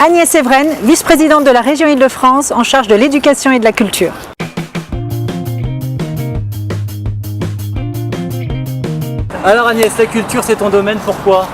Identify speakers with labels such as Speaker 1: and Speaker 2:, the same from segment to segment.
Speaker 1: Agnès Evren, vice-présidente de la région Île-de-France en charge de l'éducation et de la culture.
Speaker 2: Alors Agnès, la culture c'est ton domaine, pourquoi ?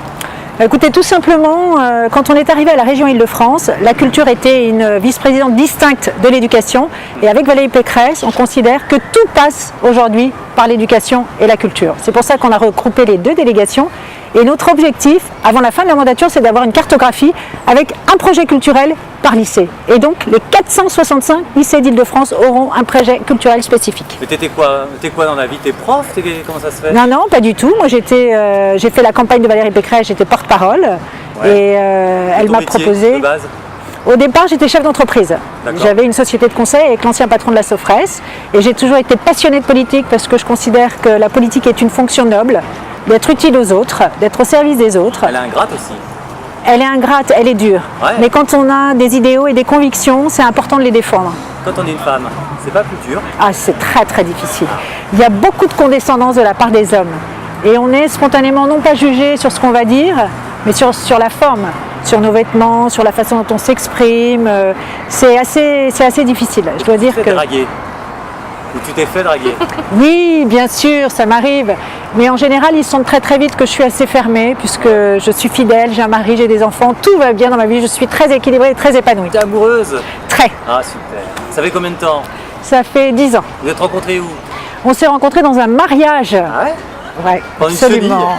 Speaker 1: Écoutez, tout simplement, quand on est arrivé à la région Île-de-France, la culture était une vice-présidente distincte de l'éducation. Et avec Valérie Pécresse, on considère que tout passe aujourd'hui par l'éducation et la culture. C'est pour ça qu'on a regroupé les deux délégations. Et notre objectif, avant la fin de la mandature, c'est d'avoir une cartographie avec un projet culturel par lycée. Et donc, les 465 lycées d'Île-de-France auront un projet culturel spécifique.
Speaker 2: Mais t'es quoi dans la vie? T'es prof? Comment ça se fait?
Speaker 1: Non, non, pas du tout. Moi, j'ai fait la campagne de Valérie Pécresse, j'étais porte-parole.
Speaker 2: Ouais.
Speaker 1: Et elle m'a proposé...
Speaker 2: De base?
Speaker 1: Au départ, j'étais chef d'entreprise. J'avais une société de conseil avec l'ancien patron de la Sofres. Et j'ai toujours été passionnée de politique parce que je considère que la politique est une fonction noble, d'être utile aux autres, d'être au service des autres.
Speaker 2: Elle est ingrate aussi.
Speaker 1: Elle est ingrate, elle est dure.
Speaker 2: Ouais.
Speaker 1: Mais quand on a des idéaux et des convictions, c'est important de les défendre.
Speaker 2: Quand on est une femme, c'est pas plus dur?
Speaker 1: Ah, c'est très très difficile. Il y a beaucoup de condescendance de la part des hommes. Et on est spontanément non pas jugé sur ce qu'on va dire, mais sur la forme, sur nos vêtements, sur la façon dont on s'exprime. C'est assez difficile. Je dois dire que...
Speaker 2: Draguer. Ou tu t'es fait draguer?
Speaker 1: Oui, bien sûr, ça m'arrive. Mais en général, ils sentent très très vite que je suis assez fermée, puisque je suis fidèle, j'ai un mari, j'ai des enfants, tout va bien dans ma vie, je suis très équilibrée et très épanouie.
Speaker 2: T'es amoureuse?
Speaker 1: Très.
Speaker 2: Ah super. Ça fait combien de temps?
Speaker 1: Ça fait 10 ans.
Speaker 2: Vous êtes rencontrés où?
Speaker 1: On s'est rencontrés dans un mariage.
Speaker 2: Ah ouais?
Speaker 1: Ouais,
Speaker 2: Pas une
Speaker 1: absolument.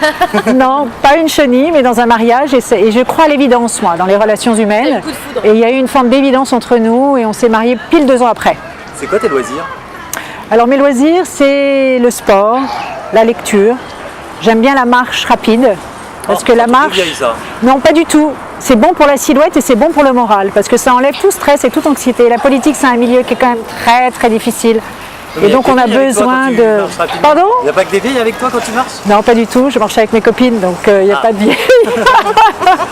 Speaker 1: Non, pas une chenille, mais dans un mariage. Et je crois à l'évidence, moi, dans les relations humaines. Et il y a eu une forme d'évidence entre nous et on s'est mariés pile 2 ans après.
Speaker 2: C'est quoi tes loisirs?
Speaker 1: Alors mes loisirs, c'est le sport, la lecture. J'aime bien la marche rapide. Parce que la marche...
Speaker 2: Vieille, ça.
Speaker 1: Non, pas du tout. C'est bon pour la silhouette et c'est bon pour le moral. Parce que ça enlève tout stress et toute anxiété. La politique, c'est un milieu qui est quand même très très difficile.
Speaker 2: Mais
Speaker 1: et donc on a besoin de... Pardon?
Speaker 2: Il n'y a pas que des vieilles avec toi quand tu marches?
Speaker 1: Non, pas du tout. Je marche avec mes copines, donc il n'y a pas de vieilles.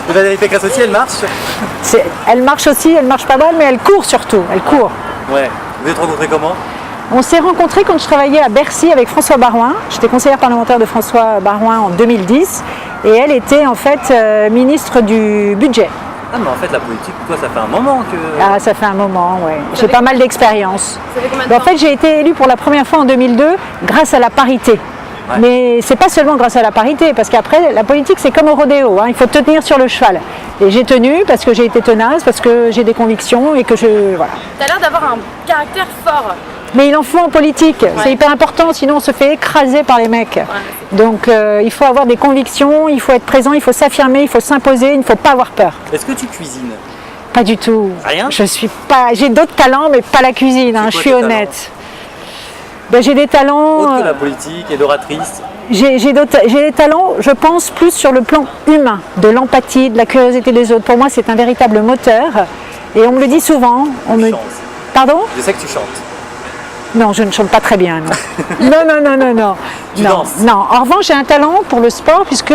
Speaker 2: Valérie Pécresse aussi, elle marche?
Speaker 1: Elle marche aussi, elle marche pas mal, mais elle court surtout. Elle court.
Speaker 2: Ouais. Vous êtes rencontrés comment?
Speaker 1: On s'est rencontrés quand je travaillais à Bercy avec François Baroin. J'étais conseillère parlementaire de François Baroin en 2010. Et elle était en fait ministre du budget.
Speaker 2: Ah mais en fait la politique, toi ça fait un moment que...
Speaker 1: Ah, ça fait un moment, oui. J'ai pas mal d'expérience.
Speaker 3: Ça fait combien de temps?
Speaker 1: En fait, j'ai été élue pour la première fois en 2002 grâce à la parité.
Speaker 2: Ouais.
Speaker 1: Mais c'est pas seulement grâce à la parité, parce qu'après, la politique c'est comme au rodéo, hein. Il faut tenir sur le cheval. Et j'ai tenu parce que j'ai été tenace, parce que j'ai des convictions et que je... Voilà.
Speaker 3: T'as l'air d'avoir un caractère fort.
Speaker 1: Mais il en faut en politique, c'est hyper important, sinon on se fait écraser par les mecs. Donc il faut avoir des convictions, il faut être présent, il faut s'affirmer, il faut s'imposer, il ne faut pas avoir peur.
Speaker 2: Est-ce que tu cuisines?
Speaker 1: Pas du tout.
Speaker 2: Rien?
Speaker 1: Je suis pas. J'ai d'autres talents, mais pas la cuisine, hein, je suis honnête. Ben, j'ai des talents.
Speaker 2: Autre que la politique et d'oratrice?
Speaker 1: J'ai des talents, je pense, plus sur le plan humain, de l'empathie, de la curiosité des autres. Pour moi, c'est un véritable moteur. Et on me le dit souvent.
Speaker 2: Tu chantes.
Speaker 1: Pardon?
Speaker 2: Je sais que tu chantes.
Speaker 1: Non, je ne chante pas très bien, non. Non.
Speaker 2: Tu danses?
Speaker 1: Non. En revanche, j'ai un talent pour le sport, puisque...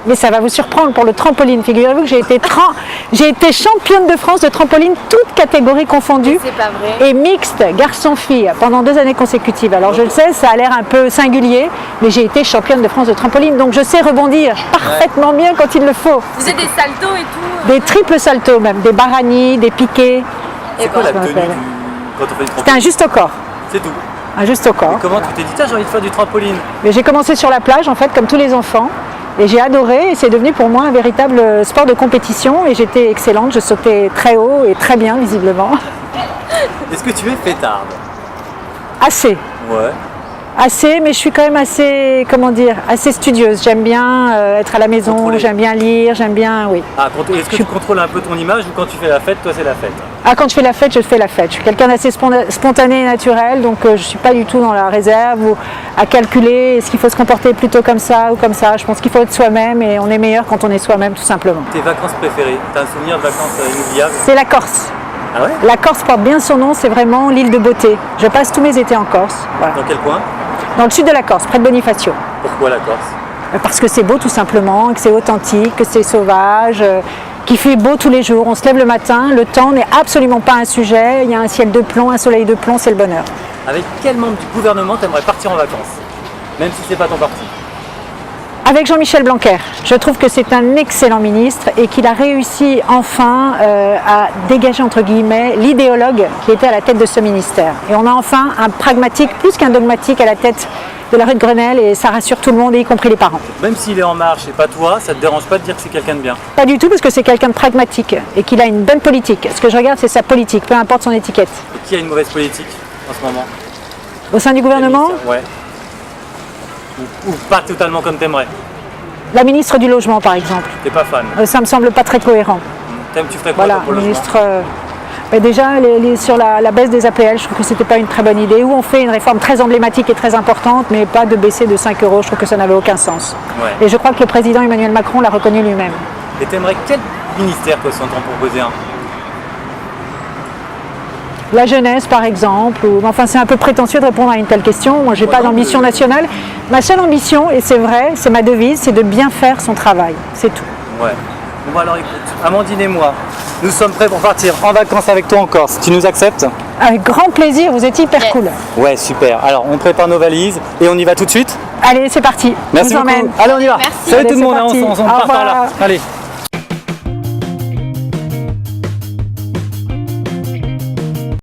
Speaker 1: Mais ça va vous surprendre pour le trampoline. Figurez-vous que j'ai été championne de France de trampoline, toutes catégories confondues.
Speaker 3: C'est pas vrai.
Speaker 1: Et mixte, garçon-fille, pendant 2 années consécutives. Alors je le sais, ça a l'air un peu singulier, mais j'ai été championne de France de trampoline, donc je sais rebondir parfaitement bien quand il le faut.
Speaker 3: Vous faisiez des saltos et tout.
Speaker 1: Des triples saltos même, des barani, des piquets.
Speaker 2: C'est quoi la
Speaker 1: qu'on
Speaker 2: tenue
Speaker 1: appelle.
Speaker 2: quand on fait du
Speaker 1: C'était
Speaker 2: trampoline?
Speaker 1: un juste au corps.
Speaker 2: C'est tout.
Speaker 1: Un juste au corps.
Speaker 2: Comment tu t'es dit, tiens j'ai envie de faire du trampoline?
Speaker 1: Mais j'ai commencé sur la plage, en fait, comme tous les enfants. Et j'ai adoré, et c'est devenu pour moi un véritable sport de compétition. Et j'étais excellente, je sautais très haut et très bien, visiblement.
Speaker 2: Est-ce que tu es fêtarde?
Speaker 1: Assez.
Speaker 2: Ouais.
Speaker 1: Assez, mais je suis quand même assez, comment dire, assez studieuse. J'aime bien être à la maison,
Speaker 2: Contrôler.
Speaker 1: j'aime bien lire, j'aime bien, oui.
Speaker 2: Ah, est-ce que tu contrôles un peu ton image ou quand tu fais la fête, toi c'est la fête?
Speaker 1: Ah, quand je fais la fête, je fais la fête. Je suis quelqu'un d'assez spontané et naturel, donc je ne suis pas du tout dans la réserve ou à calculer est-ce qu'il faut se comporter plutôt comme ça ou comme ça. Je pense qu'il faut être soi-même et on est meilleur quand on est soi-même, tout simplement.
Speaker 2: Tes vacances préférées? T'as un souvenir de vacances inoubliables?
Speaker 1: C'est la Corse.
Speaker 2: Ah ouais?
Speaker 1: La Corse porte bien son nom, c'est vraiment l'île de beauté. Je passe tous mes étés en Corse, voilà.
Speaker 2: Dans quel coin?
Speaker 1: Dans le sud de la Corse, près de Bonifacio.
Speaker 2: Pourquoi la Corse?
Speaker 1: Parce que c'est beau tout simplement, que c'est authentique, que c'est sauvage, qu'il fait beau tous les jours. On se lève le matin, le temps n'est absolument pas un sujet, il y a un ciel de plomb, un soleil de plomb, c'est le bonheur.
Speaker 2: Avec quel membre du gouvernement t'aimerais partir en vacances? Même si c'est pas ton parti?
Speaker 1: Avec Jean-Michel Blanquer, je trouve que c'est un excellent ministre et qu'il a réussi enfin à dégager entre guillemets l'idéologue qui était à la tête de ce ministère. Et on a enfin un pragmatique plus qu'un dogmatique à la tête de la rue de Grenelle et ça rassure tout le monde, y compris les parents.
Speaker 2: Même s'il est en marche et pas toi, ça te dérange pas de dire que c'est quelqu'un de bien?
Speaker 1: Pas du tout parce que c'est quelqu'un de pragmatique et qu'il a une bonne politique. Ce que je regarde c'est sa politique, peu importe son étiquette.
Speaker 2: Et qui a une mauvaise politique en ce moment?
Speaker 1: Au sein du gouvernement,
Speaker 2: Ouais. Ou pas totalement comme t'aimerais?
Speaker 1: la ministre du Logement par exemple.
Speaker 2: T'es pas fan?
Speaker 1: Ça me semble pas très cohérent.
Speaker 2: Tu ferais quoi
Speaker 1: Voilà,
Speaker 2: toi, pour le logement?
Speaker 1: ministre. Déjà, sur la baisse des APL, je trouve que c'était pas une très bonne idée. Où on fait une réforme très emblématique et très importante, mais pas de baisser de 5 euros, je trouve que ça n'avait aucun sens.
Speaker 2: Ouais.
Speaker 1: Et je crois que le président Emmanuel Macron l'a reconnu lui-même.
Speaker 2: Et t'aimerais quel ministère toi, si on t'en proposait un?
Speaker 1: La jeunesse, par exemple, enfin c'est un peu prétentieux de répondre à une telle question. Moi, j'ai pas d'ambition nationale. Ma seule ambition, et c'est vrai, c'est ma devise, c'est de bien faire son travail. C'est tout.
Speaker 2: Ouais. Bon alors écoute, Amandine et moi, nous sommes prêts pour partir en vacances avec toi en Corse. Tu nous acceptes?
Speaker 1: Avec grand plaisir, vous êtes hyper cool.
Speaker 2: Ouais, super. Alors on prépare nos valises et on y va tout de suite?
Speaker 1: Allez, c'est parti.
Speaker 2: Merci
Speaker 1: Je vous
Speaker 2: beaucoup.
Speaker 1: emmène.
Speaker 2: Allez, on y va.
Speaker 3: Merci.
Speaker 2: Salut
Speaker 1: Allez,
Speaker 2: tout le
Speaker 1: c'est
Speaker 2: monde, hein,
Speaker 1: parti.
Speaker 2: on
Speaker 1: Au
Speaker 2: part par là.
Speaker 1: revoir.
Speaker 2: Allez.